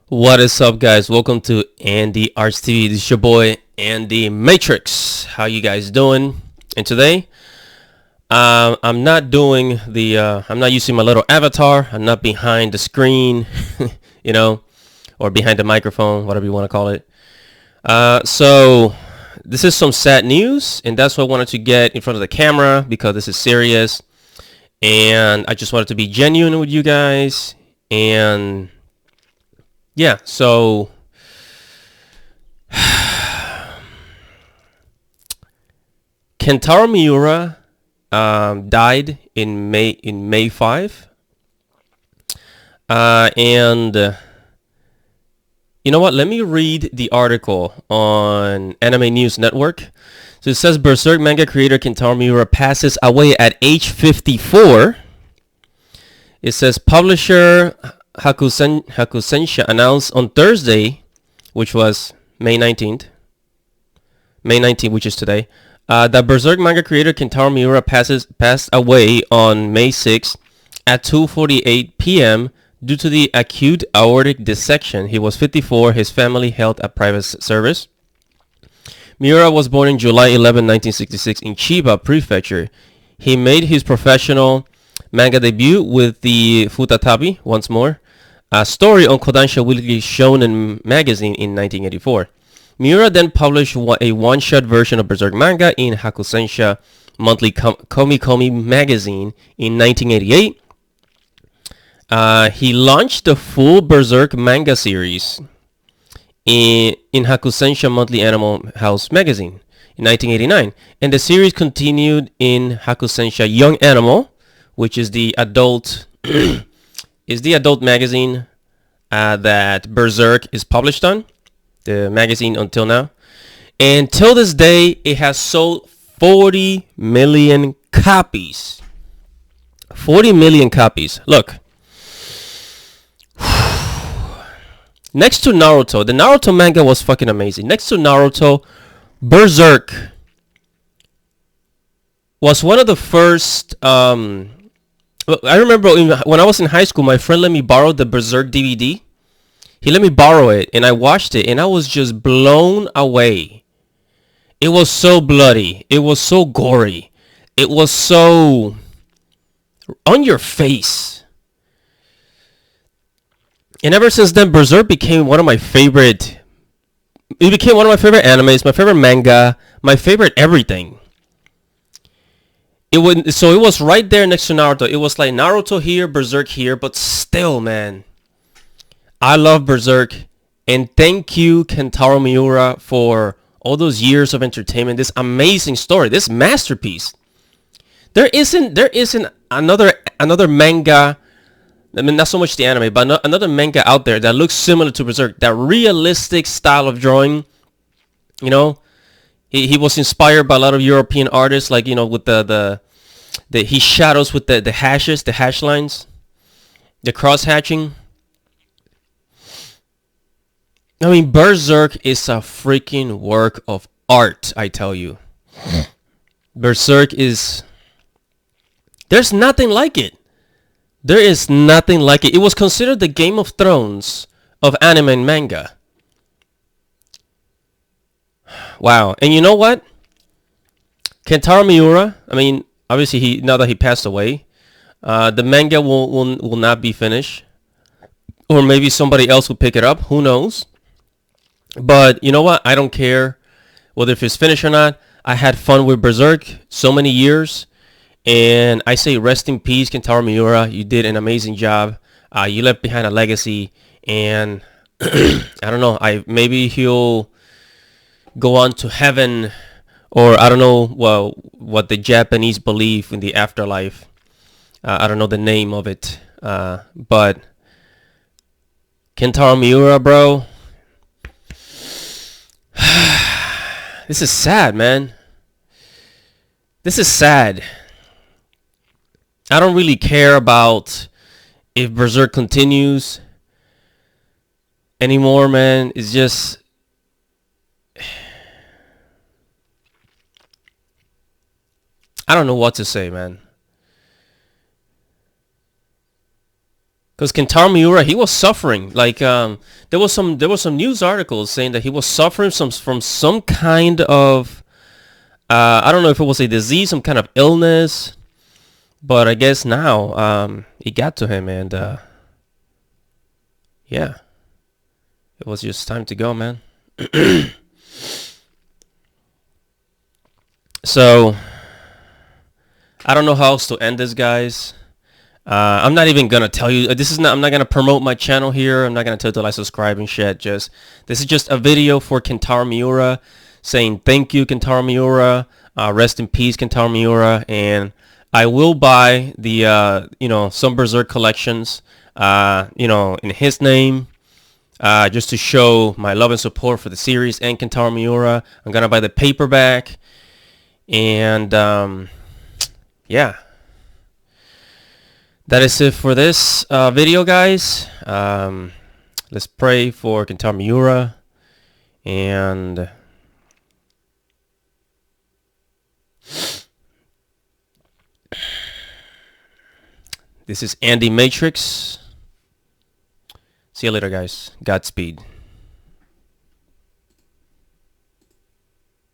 What is up, guys? Welcome to Andy Arts TV. This is your boy Andy Matrix. How you guys doing? And today, I'm not doing I'm not using my little avatar. I'm not behind the screen, you know, or behind the microphone, whatever you want to call it. So this is some sad news, and that's why I wanted to get in front of the camera because this is serious, and I just wanted to be genuine with you guys. And yeah, so Kentarou Miura died in May 5. And you know what? Let me read the article on Anime News Network. So it says Berserk Manga creator Kentarou Miura passes away at age 54. It says publisher Hakusensha announced on Thursday, which was May 19th, which is today, that Berserk Manga creator Kentarou Miura passed away on May 6th at 2:48 p.m. due to the acute aortic dissection. He was 54. His family held a private service. Miura was born in July 11, 1966 in Chiba Prefecture. He made his professional manga debut with the Futatabi, once more, a story on Kodansha Weekly Shonen magazine in 1984. Miura then published a one-shot version of Berserk Manga in Hakusensha Monthly Komi Komi magazine in 1988. He launched the full Berserk Manga series in Hakusensha Monthly Animal House magazine in 1989, and the series continued in Hakusensha Young Animal, which is the adult magazine that Berserk is published on, the magazine until now. And till this day, it has sold 40 million copies. 40 million copies. Look. Next to Naruto, the Naruto manga was fucking amazing. Next to Naruto, Berserk was one of the first. I remember when I was in high school, my friend let me borrow the Berserk DVD. He let me borrow it, and I watched it, and I was just blown away. It was so bloody. It was so gory. It was so on your face. And ever since then, Berserk became one of my favorite. It became one of my favorite animes, my favorite manga, my favorite everything. It was right there next to Naruto. It was like Naruto here, Berserk here, but still, man, I love Berserk, and thank you, Kentarou Miura, for all those years of entertainment. This amazing story, this masterpiece. There isn't another manga. I mean, not so much the anime, but another manga out there that looks similar to Berserk. That realistic style of drawing, you know. He was inspired by a lot of European artists, like, you know, with the he shadows with the hashes, the hash lines, the cross hatching. I mean, Berserk is a freaking work of art, I tell you. Berserk is... There's nothing like it. There is nothing like it. It was considered the Game of Thrones of anime and manga. Wow. And you know what? Kentarou Miura, I mean, obviously now that he passed away, the manga will not be finished. Or maybe somebody else will pick it up. Who knows? But you know what? I don't care whether if it's finished or not. I had fun with Berserk so many years. And I say rest in peace, Kentarou Miura. You did an amazing job. You left behind a legacy. And I don't know. Maybe he'll go on to heaven, or I don't know what the Japanese believe in the afterlife. I don't know the name of it. But Kentarou Miura, bro. This is sad, man. This is sad. I don't really care about if Berserk continues anymore, man. It's just... I don't know what to say, man. Because Kentaro Miura, he was suffering. Like there was some news articles saying that he was suffering from some kind of I don't know if it was a disease, some kind of illness, but I guess now it got to him, and yeah, it was just time to go, man. So I don't know how else to end this, guys. I'm not even gonna tell you. I'm not gonna promote my channel here. I'm not gonna tell you to like, subscribe, and shit. This is just a video for Kentaro Miura, saying thank you, Kentaro Miura. Rest in peace, Kentaro Miura. And I will buy the some Berserk collections, in his name, just to show my love and support for the series and Kentaro Miura. I'm gonna buy the paperback, and yeah. That is it for this video, guys. Let's pray for Kentaro Miura. And this is Andy Matrix. See you later, guys. Godspeed.